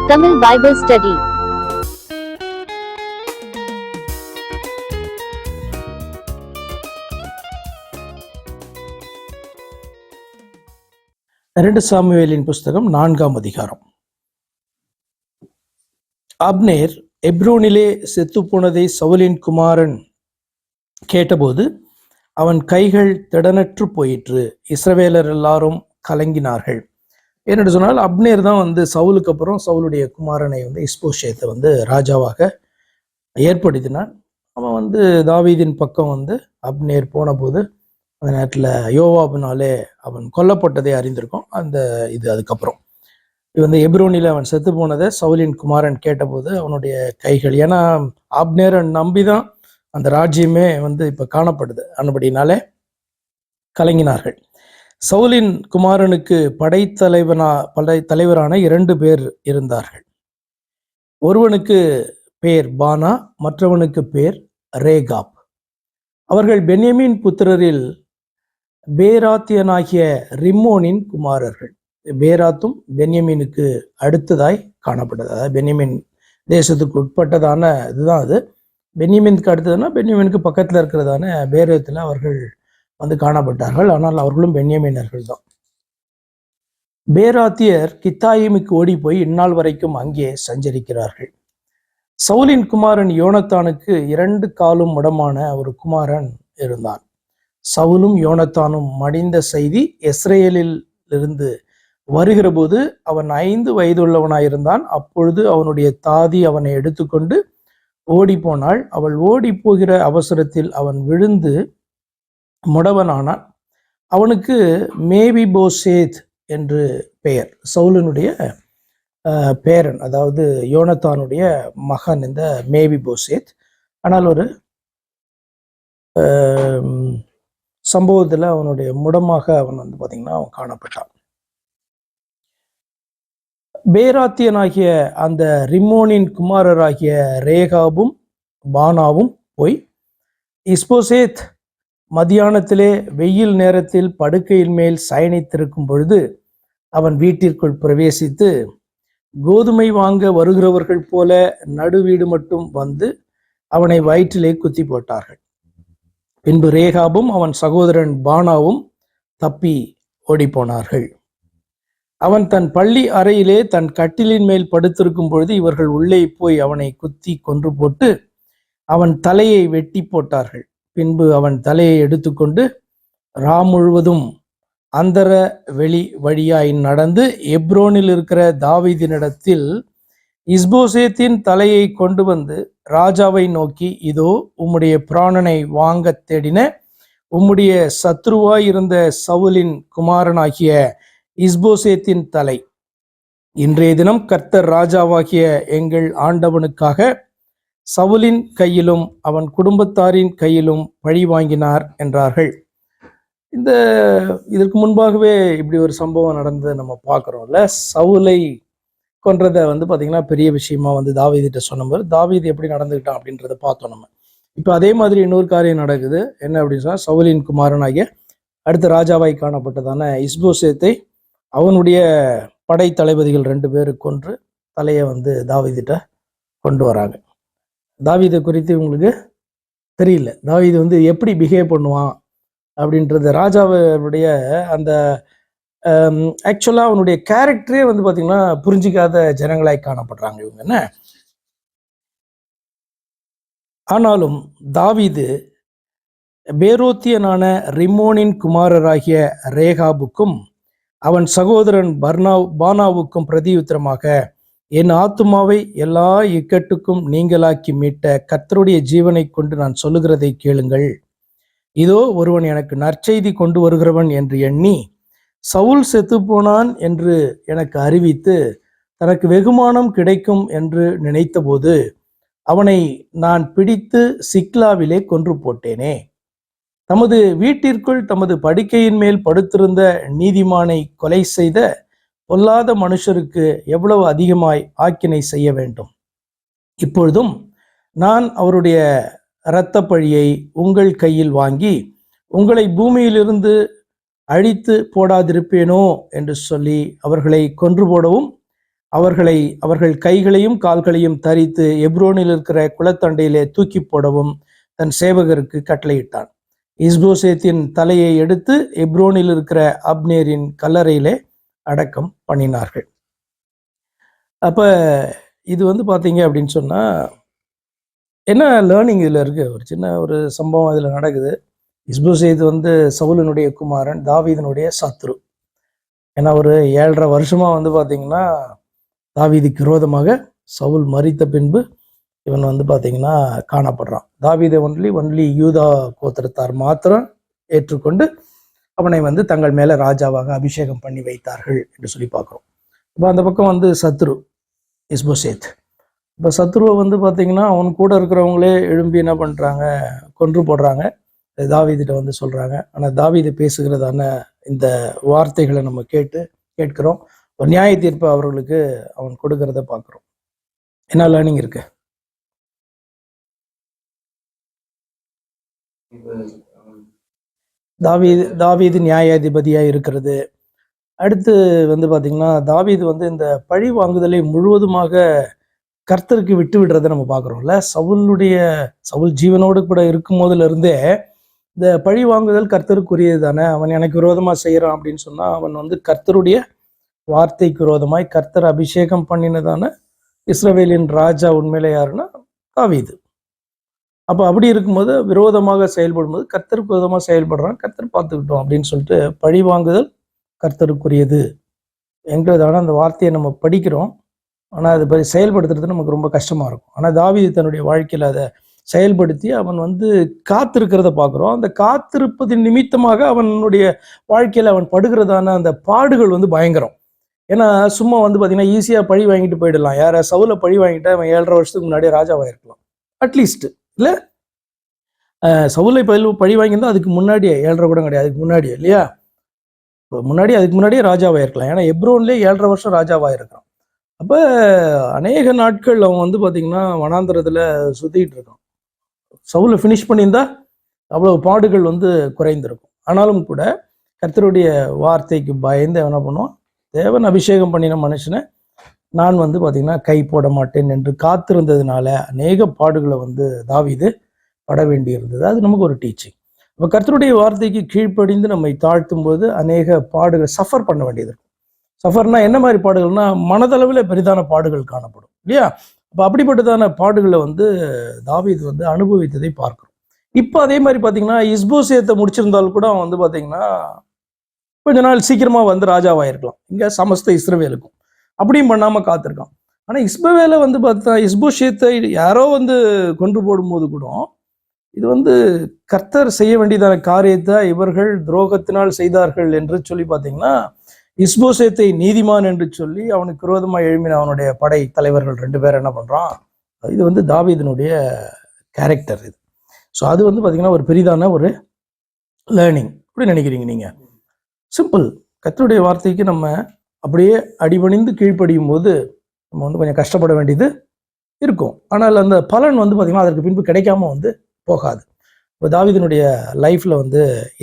Tamil Bible Study. இரண்டு சாமுவேலின் புஸ்தகம் 4ஆம் அதிகாரம். அப்னேர் எப்ரோனிலே செத்துப்போனதை சவுலின் குமாரன் கேட்டபோது அவன் கைகள் திடனற்று போயிற்று. இஸ்ரவேலர் எல்லாரும் கலங்கினார்கள். என்னென்னு சொன்னால், அப்னேர் தான் சவுலுக்கு அப்புறம் சவுலுடைய குமாரனை இஸ்போஷேத்தை ராஜாவாக ஏற்படுத்தினான். அவன் தாவீதின் பக்கம் அப்னேர் போன போது அந்த நேரத்தில் யோவாபினாலே அவன் கொல்லப்பட்டதை அறிந்திருக்கும். இது அதுக்கப்புறம் எப்ரோனில் அவன் செத்து போனதை சவுலின் குமாரன் கேட்டபோது அவனுடைய கைகள், ஏன்னா அப்னேரை நம்பிதான் அந்த ராஜ்யமே இப்போ காணப்படுது, அன்படினாலே கலங்கினார்கள். சவுலின் குமாரனுக்கு படைத்தலைவரான 2 பேர் இருந்தார்கள். ஒருவனுக்கு பேர் பானா, மற்றவனுக்கு பேர் ரேகாப். அவர்கள் பென்யமீன் புத்திரரில் பேராத்தியனாகிய ரிம்மோனின் குமாரர்கள். பேராத்தும் பென்யமீனுக்கு அடுத்ததாய் காணப்பட்டது. அதாவது பென்யமீன் தேசத்துக்கு உட்பட்டதான இதுதான் அது. பென்யமீனுக்கு அடுத்ததுன்னா பென்யமீனுக்கு பக்கத்தில் இருக்கிறதான பேரத்தில் அவர்கள் காணப்பட்டார்கள். ஆனால் அவர்களும் பென்யமீனர்கள் தான். பேராத்தியர் கித்தாயிமுக்கு ஓடி போய் இந்நாள் வரைக்கும் அங்கே சஞ்சரிக்கிறார்கள். சவுலின் குமாரன் யோனத்தானுக்கு 2 காலும் முடமான ஒரு குமாரன் இருந்தான். சவுலும் யோனத்தானும் மடிந்த செய்தி இஸ்ரேலில் இருந்து வருகிற போது அவன் 5 வயதுள்ளவனாயிருந்தான். அப்பொழுது அவனுடைய தாதி அவனை எடுத்துக்கொண்டு ஓடி போனாள். அவள் ஓடி போகிற அவசரத்தில் அவன் விழுந்து முடவனானான். அவனுக்கு மேவிபோசேத் என்று பெயர். சவுலினுடைய பேரன், அதாவது யோனத்தானுடைய மகன் இந்த மேவிபோசேத். ஆனால் ஒரு சம்பவத்தில் அவனுடைய முடமாக அவன் பார்த்தீங்கன்னா அவன் காணப்பட்டான். பேராத்தியனாகிய அந்த ரிம்மோனின் குமாரராகிய ரேகாபும் பானாவும் போய் இஸ்போசேத் மத்தியானத்திலே வெயில் நேரத்தில் படுக்கையின் மேல் சயனித்திருக்கும் பொழுது அவன் வீட்டிற்குள் பிரவேசித்து கோதுமை வாங்க வருகிறவர்கள் போல நடுவீடு மட்டும் வந்து அவனை வயிற்றிலே குத்தி போட்டார்கள். பின்பு ரேகாபும் அவன் சகோதரன் பானாவும் தப்பி ஓடி போனார்கள். அவன் தன் பள்ளி அறையிலே தன் கட்டிலின் மேல் படுத்திருக்கும் பொழுது இவர்கள் உள்ளே போய் அவனை குத்தி கொன்று போட்டு அவன் தலையை வெட்டி போட்டார்கள். பின்பு அவன் தலையை எடுத்துக்கொண்டு முழுவதும் அந்தர வெளி வழியாய் நடந்து எப்ரோனில் இருக்கிற தாவீதினிடத்தில் இஸ்போசேத்தின் தலையை கொண்டு வந்து ராஜாவை நோக்கி, இதோ உம்முடைய பிராணனை வாங்க தேடின உம்முடைய சத்ருவாய் இருந்த சவுலின் குமாரனாகிய இஸ்போசேத்தின் தலை இன்றைய தினம் கர்த்தர் ராஜாவாகிய எங்கள் ஆண்டவனுக்காக சவுலின் கையிலும் அவன் குடும்பத்தாரின் கையிலும் பழி வாங்கினார் என்றார்கள். இதற்கு முன்பாகவே இப்படி ஒரு சம்பவம் நடந்ததை நம்ம பார்க்குறோம்ல. சவுலை கொன்றதை பார்த்தீங்கன்னா பெரிய விஷயமா தாவீதிட்ட சொன்னபோது தாவீது எப்படி நடந்துக்கிட்டான் அப்படின்றத பார்த்தோம் நம்ம. இப்போ அதே மாதிரி இன்னொரு காரியம் நடக்குது. என்ன அப்படின்னு சொன்னால், சவுலின் குமாரனாகிய அடுத்த ராஜாவாய் காணப்பட்டதான இஸ்போசேத்தை அவனுடைய படை தளபதிகள் 2 பேரு கொன்று தலையை தாவீதிட்ட கொண்டு வராங்க. தாவீதை குறித்து உங்களுக்கு தெரியல. தாவீது எப்படி பிஹேவ் பண்ணுவான் அப்படின்றது ராஜாவுடைய அந்த ஆக்சுவலாக அவனுடைய கேரக்டரே பார்த்தீங்கன்னா புரிஞ்சிக்காத ஜனங்களாய் காணப்படுறாங்க இவங்க. என்ன ஆனாலும் தாவீது பேரோத்தியனான ரிம்மோனின் குமாரராகிய ரேகாபுக்கும் அவன் சகோதரன் பானாவுக்கும் பிரதியுத்தரமாக, என் ஆத்துமாவை எல்லா இக்கட்டுக்கும் நீங்களாக்கி மீட்ட கர்த்தருடைய ஜீவனை கொண்டு நான் சொல்லுகிறதை கேளுங்கள். இதோ ஒருவன் எனக்கு நற்செய்தி கொண்டு வருகிறவன் என்று எண்ணி சவுல் செத்து போனான் என்று எனக்கு அறிவித்து தனக்கு வெகுமானம் கிடைக்கும் என்று நினைத்தபோது அவனை நான் பிடித்து சிக்லாவிலே கொன்று போட்டேனே. தமது வீட்டிற்குள் தமது படுக்கையின் மேல் படுத்திருந்த நீதிமானை கொலை செய்த பொல்லாத மனுஷருக்கு எவ்வளவு அதிகமாய் ஆக்கினை செய்ய வேண்டும். இப்பொழுதும் நான் அவருடைய இரத்த பழியை உங்கள் கையில் வாங்கி உங்களை பூமியிலிருந்து அழித்து போடாதிருப்பேனோ என்று சொல்லி அவர்களை கொன்று போடவும் அவர்கள் கைகளையும் கால்களையும் தரித்து எப்ரோனில் இருக்கிற குளத்தண்டையிலே தூக்கி போடவும் தன் சேவகருக்கு கட்டளையிட்டான். இஸ்போசேத்தின் தலையை எடுத்து எப்ரோனில் இருக்கிற அப்னேரின் கல்லறையிலே அடக்கம் பண்ணினார்கள். அப்ப இது பார்த்தீங்க அப்படின்னு சொன்னா என்ன லேர்னிங் இதில் இருக்கு? ஒரு சின்ன ஒரு சம்பவம் இதில் நடக்குது. இஸ்போசேத் சவுலினுடைய குமாரன், தாவீதனுடைய சத்ரு. ஏன்னா ஒரு 7.5 வருஷமா பார்த்தீங்கன்னா தாவீதுக்கு விரோதமாக சவுல் மரித்த பின்பு இவன் பார்த்தீங்கன்னா காணப்படுறான். தாவீதை ஒன்லி யூதா கோத்திரத்தார் மாத்திரம் ஏற்றுக்கொண்டு அவனை தங்கள் மேல ராஜாவாக அபிஷேகம் பண்ணி வைத்தார்கள் என்று சொல்லி பார்க்குறோம். இப்போ அந்த பக்கம் சத்ரு இஸ்போசேத். இப்போ சத்ருவை பார்த்தீங்கன்னா அவன் கூட இருக்கிறவங்களே எழும்பி என்ன பண்ணுறாங்க, கொன்று போடுறாங்க. தாவீதிட்ட சொல்கிறாங்க. ஆனால் தாவீது பேசுகிறதான இந்த வார்த்தைகளை நம்ம கேட்கிறோம். ஒரு நியாய தீர்ப்பு அவர்களுக்கு அவன் கொடுக்கறத பார்க்குறோம். என்ன லேர்னிங் இருக்கு? தாவீது நியாயாதிபதியா இருக்கிறது. அடுத்து பார்த்தீங்கன்னா தாவீது இந்த பழி வாங்குதலை முழுவதுமாக கர்த்தருக்கு விட்டு விடுறதை நம்ம பார்க்குறோம்ல. சவுல் ஜீவனோடு கூட இருக்கும் போதுல இருந்தே இந்த பழி வாங்குதல் கர்த்தருக்குரியது தானே. அவன் எனக்கு விரோதமாக செய்கிறான் அப்படின்னு சொன்னால் அவன் கர்த்தருடைய வார்த்தைக்கு விரோதமாய் கர்த்தர் அபிஷேகம் பண்ணினதான இஸ்ரவேலின் ராஜா உண்மையில யாருன்னா தாவீது. அப்போ அப்படி இருக்கும்போது விரோதமாக செயல்படும் போது கர்த்தருக்கு விரோதமாக செயல்படுறான், கர்த்தர் பார்த்துக்கிட்டோம் அப்படின்னு சொல்லிட்டு பழி வாங்குதல் கர்த்தருக்குரியது என்கிறதான அந்த வார்த்தையை நம்ம படிக்கிறோம். ஆனால் அதை செயல்படுத்துறது நமக்கு ரொம்ப கஷ்டமாக இருக்கும். ஆனால் தாவீது தன்னுடைய வாழ்க்கையில் அதை செயல்படுத்தி அவன் காத்திருக்கிறத பார்க்குறோம். அந்த காத்திருப்பதின் நிமித்தமாக அவனுடைய வாழ்க்கையில் அவன் படுகிறதான அந்த பாடுகள் பயங்கரம். ஏன்னா சும்மா பார்த்தீங்கன்னா ஈஸியாக பழி வாங்கிட்டு போயிடலாம். யாரை சவுலை பழி வாங்கிட்டா அவன் 7.5 வருஷத்துக்கு முன்னாடியே ராஜாவாக இருக்கலாம் அட்லீஸ்ட். இல்லை சவுலை பழி வாங்கியிருந்தா அதுக்கு முன்னாடியே 7.5 கூட கிடையாது, அதுக்கு முன்னாடியே இல்லையா, அதுக்கு முன்னாடியே ராஜாவாக இருக்கலாம். ஏன்னா எப்ரோன்லேயே 7.5 வருஷம் ராஜாவாக இருக்கான். அப்போ அநேக நாட்கள் அவன் பார்த்தீங்கன்னா வனாந்திரத்தில் சுற்றிட்டு இருக்கான். சவுலை ஃபினிஷ் பண்ணியிருந்தா அவ்வளவு பாடுகள் குறைந்திருக்கும். ஆனாலும் கூட கர்த்தருடைய வார்த்தைக்கு பயந்து என்ன பண்ணுவான், தேவன் அபிஷேகம் பண்ணின மனுஷனை நான் பார்த்தீங்கன்னா கை போட மாட்டேன் என்று காத்திருந்ததுனால அநேக பாடுகளை தாவீது பட வேண்டி இருந்தது. அது நமக்கு ஒரு டீச்சிங். இப்போ கர்த்தருடைய வார்த்தைக்கு கீழ்ப்படிந்து நம்மை தாழ்த்தும் போது அநேக பாடுகள் சஃபர் பண்ண வேண்டியது இருக்கும். சஃபர்னா என்ன மாதிரி பாடுகள்னா மனதளவில் பெரிதான பாடுகள் காணப்படும் இல்லையா. அப்போ அப்படிப்பட்டதான பாடுகளை தாவீது அனுபவித்ததை பார்க்கிறோம். இப்போ அதே மாதிரி பார்த்தீங்கன்னா இஸ்போசேத்தை முடிச்சிருந்தாலும் கூட அவன் பார்த்தீங்கன்னா கொஞ்ச நாள் சீக்கிரமா ராஜாவாயிருக்கலாம் இங்கே சமஸ்த இஸ்ரவேலுக்கும். அப்படியும் பண்ணாமல் காத்திருக்கான். ஆனால் இஸ்பவேலை பார்த்தா இஸ்போசேத்தை யாரோ கொன்று போடும்போது கூட இது கர்த்தர் செய்ய வேண்டியதான காரியத்தை இவர்கள் துரோகத்தினால் செய்தார்கள் என்று சொல்லி பார்த்தீங்கன்னா இஸ்போசேத்தை நீதிமான் என்று சொல்லி அவனுக்கு விரோதமாக எழுப்பின அவனுடைய படை தலைவர்கள் 2 பேர் என்ன பண்றான், இது தாவீதினுடைய கேரக்டர் இது. ஸோ அது பார்த்தீங்கன்னா ஒரு பெரிதான ஒரு லேர்னிங். எப்படி நினைக்கிறீங்க நீங்க? சிம்பிள். கர்த்தருடைய வார்த்தைக்கு நம்ம அப்படியே அடிபணிந்து கீழ்ப்படியும் போது நம்ம கொஞ்சம் கஷ்டப்பட வேண்டியது இருக்கும். ஆனால் அந்த பலன் பார்த்தீங்கன்னா அதற்கு பின்பு கிடைக்காம போகாது. இப்போ தாவீதினுடைய லைஃப்ல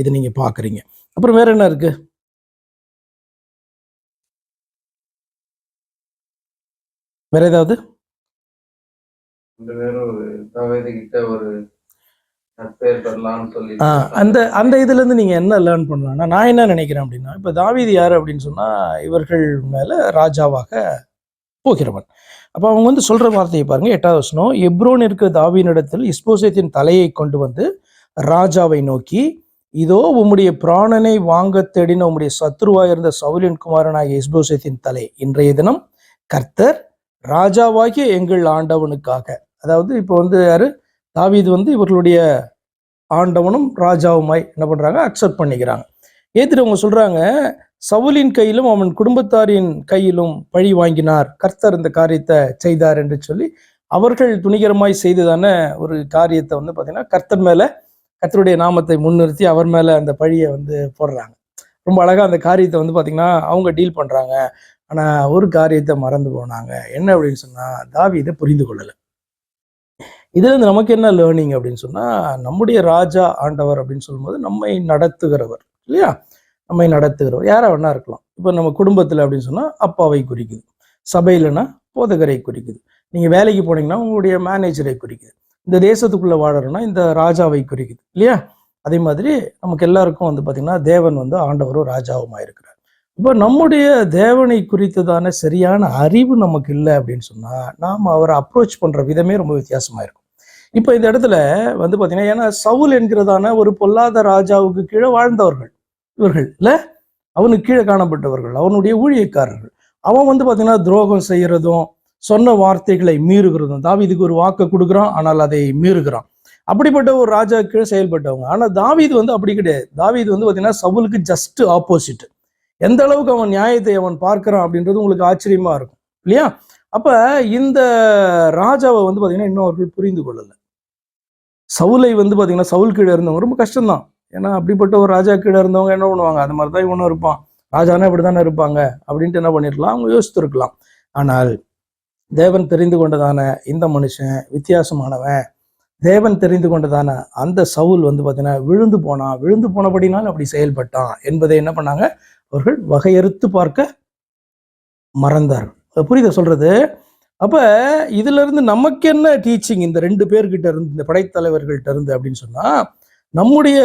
இது நீங்க பாக்குறீங்க. அப்புறம் வேற என்ன இருக்கு? வேற ஏதாவது? அந்த இதுல இருந்து நீங்க என்ன லேர்ன் பண்ணலாம்னா, நான் என்ன நினைக்கிறேன் அப்படின்னா, இப்ப தாவீது யாரு அப்படின்னு சொன்னா இவர்கள் மேல ராஜாவாக போகிறவன். அப்ப அவங்க சொல்ற வார்த்தையை பாருங்க. 8வது வசனம். எப்ரோனிற்கு தாவீதினிடத்தில் இஸ்போசேத்தின் தலையை கொண்டு ராஜாவை நோக்கி, இதோ உம்முடைய பிராணனை வாங்க தேடின உம்முடைய சத்ருவாயிருந்த சவுலின் குமாரனாகிய இஸ்போசேத்தின் தலை இன்றைய தினம் கர்த்தர் ராஜாவாகிய எங்கள் ஆண்டவனுக்காக, அதாவது இப்போ யாரு தாவீது இவர்களுடைய ஆண்டவனும் ராஜாவுமாய் என்ன பண்றாங்க, அக்செப்ட் பண்ணிக்கிறாங்க. ஏத்துட்டு அவங்க சொல்றாங்க, சவுலின் கையிலும் அவன் குடும்பத்தாரின் கையிலும் பழி வாங்கினார், கர்த்தர் இந்த காரியத்தை செய்தார் என்று சொல்லி அவர்கள் துணிகரமாய் செய்ததான ஒரு காரியத்தை பார்த்தீங்கன்னா கர்த்தர் மேல, கர்த்தருடைய நாமத்தை முன்னிறுத்தி அவர் மேல அந்த பழியை போடுறாங்க. ரொம்ப அழகா அந்த காரியத்தை பார்த்தீங்கன்னா அவங்க டீல் பண்றாங்க. ஆனா ஒரு காரியத்தை மறந்து போனாங்க. என்ன அப்படின்னு சொன்னா, தாவீதை புரிந்து கொள்ளலை. இதுல இருந்து நமக்கு என்ன லேர்னிங் அப்படின்னு சொன்னா, நம்முடைய ராஜா ஆண்டவர் அப்படின்னு சொல்லும்போது நம்மை நடத்துகிறவர் இல்லையா, நம்மை நடத்துகிறவர் யாரா வேணா இருக்கலாம். இப்போ நம்ம குடும்பத்துல அப்படின்னு சொன்னா அப்பாவை குறிக்குது. சபையிலனா போதகரை குறிக்குது. நீங்க வேலைக்கு போனீங்கன்னா உங்களுடைய மேனேஜரை குறிக்குது. இந்த தேசத்துக்குள்ள வாழறோம்னா இந்த ராஜாவை குறிக்குது இல்லையா? அதே மாதிரி நமக்கு எல்லாருக்கும் வந்து பாத்தீங்கன்னா தேவன் வந்து ஆண்டவரும் ராஜாவுமா இருக்கிறார். இப்போ நம்முடைய தேவனை குறித்ததான சரியான அறிவு நமக்கு இல்லை அப்படின்னு சொன்னா நாம் அவரை அப்ரோச் பண்ற விதமே ரொம்ப வித்தியாசமா இருக்கும். இப்போ இந்த இடத்துல வந்து பாத்தீங்கன்னா, ஏன்னா சவுல் என்கிறதான ஒரு பொல்லாத ராஜாவுக்கு கீழே வாழ்ந்தவர்கள் இவர்கள் இல்ல, அவனுக்கு கீழே காணப்பட்டவர்கள், அவனுடைய ஊழியக்காரர்கள். அவன் வந்து பாத்தீங்கன்னா துரோகம் செய்யறதும் சொன்ன வார்த்தைகளை மீறுகிறதும், தாவீதுக்கு ஒரு வாக்கை கொடுக்குறான் ஆனால் அதை மீறுகிறான். அப்படிப்பட்ட ஒரு ராஜா கீழே செயல்பட்டவங்க. ஆனா தாவீது வந்து அப்படி கிடையாது. தாவீது வந்து பாத்தீங்கன்னா சவுலுக்கு ஜஸ்ட் ஆப்போசிட். எந்த அளவுக்கு அவன் நியாயத்தை அவன் பார்க்கிறான் அப்படின்றது உங்களுக்கு ஆச்சரியமா இருக்கும் இல்லையா? அப்ப இந்த ராஜாவை வந்து பாத்தீங்கன்னா இன்னும் அவர்கள் புரிந்து கொள்ளல. சவுலை வந்து பாத்தீங்கன்னா சவுல் கீழே இருந்தவங்க ரொம்ப கஷ்டம்தான். ஏன்னா அப்படிப்பட்ட ஒரு ராஜா கீழே இருந்தவங்க என்ன பண்ணுவாங்க, அது மாதிரிதான் இவனும் இருப்பான், ராஜானா இப்படித்தானே இருப்பாங்க அப்படின்ட்டு என்ன பண்ணிருக்கலாம், அவங்க யோசித்திருக்கலாம். ஆனால் தேவன் தெரிந்து கொண்டதான இந்த மனுஷன் வித்தியாசமானவன். தேவன் தெரிந்து கொண்டதான அந்த சவுல் வந்து பாத்தீங்கன்னா விழுந்து போனபடினால் அப்படி செயல்பட்டான் என்பதை என்ன பண்ணாங்க, அவர்கள் வகையறுத்து பார்க்க மறந்தார். புரியுத சொல்றது? அப்ப இதுல இருந்து நமக்கு என்ன டீச்சிங் இந்த 2 பேர்கிட்ட இருந்து, இந்த படைத்தலைவர்கள்ட்ட இருந்து அப்படின்னு சொன்னா, நம்முடைய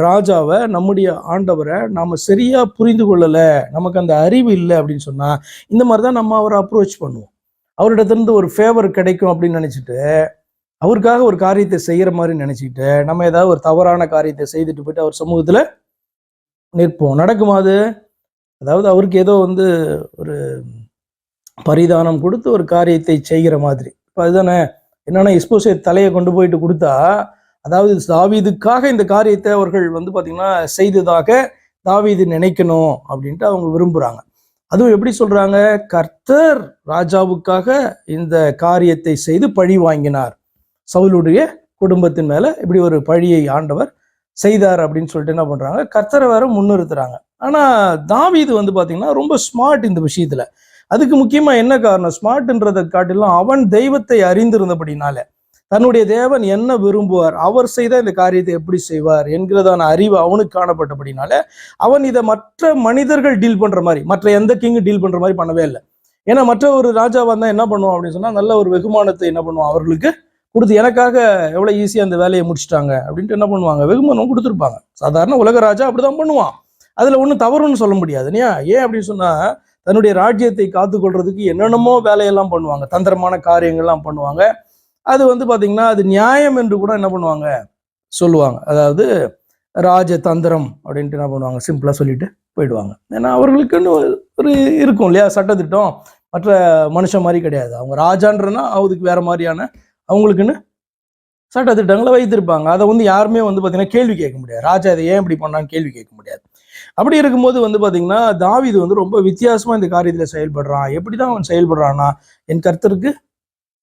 ராஜாவை, நம்முடைய ஆண்டவரை நாம சரியா புரிந்து கொள்ளல, நமக்கு அந்த அறிவு இல்லை அப்படின்னு சொன்னா இந்த மாதிரிதான் நம்ம அவரை அப்ரோச் பண்ணுவோம். அவரிடத்திலிருந்து ஒரு ஃபேவர் கிடைக்கும் அப்படின்னு நினைச்சிட்டு, அவருக்காக ஒரு காரியத்தை செய்யற மாதிரி நினைச்சிட்டு நம்ம ஏதாவது ஒரு தவறான காரியத்தை செய்துட்டு போயிட்டு அவர் சமூகத்துல நிற்போம். நடக்குமா அது? அதாவது அவருக்கு ஏதோ வந்து ஒரு பரிதானம் கொடுத்து ஒரு காரியத்தை செய்கிற மாதிரி. இப்போ அதுதானே, என்னன்னா இஸ்போசேத் தலையை கொண்டு போயிட்டு கொடுத்தா, அதாவது தாவீதுக்காக இந்த காரியத்தை அவர்கள் வந்து பாத்தீங்கன்னா செய்ததாக தாவீது நினைக்கணும் அப்படின்ட்டு அவங்க விரும்புறாங்க. அதுவும் எப்படி சொல்றாங்க, கர்த்தர் ராஜாவுக்காக இந்த காரியத்தை செய்து பழி வாங்கினார், சவுலுடைய குடும்பத்தின் மேல இப்படி ஒரு பழியை ஆண்டவர் செய்தார் அப்படின்னு சொல்லிட்டு என்ன பண்றாங்க, கர்த்தரை வேற முன்னிறுத்துறாங்க. ஆனா தாவீது வந்து பாத்தீங்கன்னா ரொம்ப ஸ்மார்ட் இந்த விஷயத்துல. அதுக்கு முக்கியமா என்ன காரணம், ஸ்மார்ட்ன்றதை காட்டிலும் அவன் தெய்வத்தை அறிந்திருந்தபடினால, தன்னுடைய தேவன் என்ன விரும்புவார், அவர் செய்த இந்த காரியத்தை எப்படி செய்வார் என்கிறதான அறிவு அவனுக்கு காணப்பட்டபடினால அவன் இதை மற்ற மனிதர்கள் டீல் பண்ற மாதிரி, மற்ற எந்த கிங்கும் டீல் பண்ற மாதிரி பண்ணவே இல்லை. ஏன்னா மற்ற ஒரு ராஜாவா இருந்தா என்ன பண்ணுவான் அப்படின்னு சொன்னா, நல்ல ஒரு வெகுமானத்தை என்ன பண்ணுவான் அவர்களுக்கு கொடுத்து, எனக்காக எவ்வளவு ஈஸியா அந்த வேலையை முடிச்சுட்டாங்க அப்படின்ட்டு என்ன பண்ணுவாங்க, வெகுமானம் கொடுத்துருப்பாங்க. சாதாரண உலக ராஜா அப்படிதான் பண்ணுவான். அதுல ஒன்றும் தவறுன்னு சொல்ல முடியாது இல்லையா? ஏன் அப்படின்னு சொன்னா, தன்னுடைய ராஜ்யத்தை காத்துக்கொள்றதுக்கு என்னென்னமோ வேலையெல்லாம் பண்ணுவாங்க, தந்திரமான காரியங்கள்லாம் பண்ணுவாங்க. அது வந்து பாத்தீங்கன்னா அது நியாயம் என்று கூட என்ன பண்ணுவாங்க சொல்லுவாங்க. அதாவது ராஜதந்திரம் அப்படின்ட்டு என்ன பண்ணுவாங்க, சிம்பிளா சொல்லிட்டு போயிடுவாங்க. ஏன்னா அவர்களுக்குன்னு ஒரு இருக்கும் இல்லையா சட்டத்திட்டம், மற்ற மனுஷன் மாதிரி கிடையாது. அவங்க ராஜான்றனா அதுக்கு வேற மாதிரியான அவங்களுக்குன்னு சட்டத்திட்டங்களை வைத்திருப்பாங்க. அதை வந்து யாருமே வந்து பாத்தீங்கன்னா கேள்வி கேட்க முடியாது. ராஜா இதை ஏன் இப்படி பண்ணான்னு கேள்வி கேட்க முடியாது. அப்படி இருக்கும்போது வந்து பாத்தீங்கன்னா தாவீது வந்து ரொம்ப வித்தியாசமா இந்த காரியத்துல செயல்படுறான். எப்படிதான் அவன் செயல்படுறான்னா, என் கர்த்தருக்கு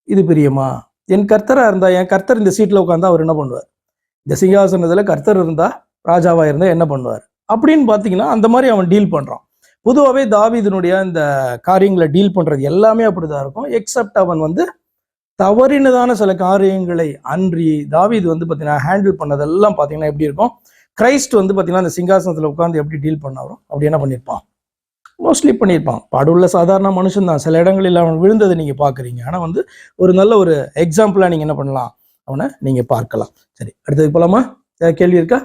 இது பிரியமா, என் கர்த்தரா இருந்தா, என் கர்த்தர் இந்த சீட்ல உட்கார்ந்தா அவர் என்ன பண்ணுவார், இந்த சிங்காசனத்துல கர்த்தர் இருந்தா, ராஜாவா இருந்தா என்ன பண்ணுவார் அப்படின்னு பாத்தீங்கன்னா அந்த மாதிரி அவன் டீல் பண்றான். பொதுவாகவே தாவீதினுடைய இந்த காரியங்களை டீல் பண்றது எல்லாமே அப்படிதான் இருக்கும். எக்ஸப்ட் அவன் வந்து தவறினதான சில காரியங்களை அன்றி தாவீது வந்து பாத்தீங்கன்னா ஹேண்டில் பண்ணதெல்லாம் பாத்தீங்கன்னா எப்படி இருக்கும், கிரைஸ்ட் வந்து பாத்தீங்கன்னா அந்த சிங்காசனத்துல உட்கார்ந்து எப்படி டீல் பண்ணாரோ அப்படி என்ன பண்ணியிருப்பான், மோஸ்ட்லி பண்ணியிருப்பான். பாடுள்ள சாதாரண மனுஷன் தான், சில இடங்களில் அவன் விழுந்ததை நீங்க பாக்குறீங்க. ஆனா வந்து ஒரு நல்ல ஒரு எக்ஸாம்பிளா நீங்க என்ன பண்ணலாம், அவனை நீங்க பார்க்கலாம். சரி, அடுத்தது போலாமா? கேள்வி இருக்கா?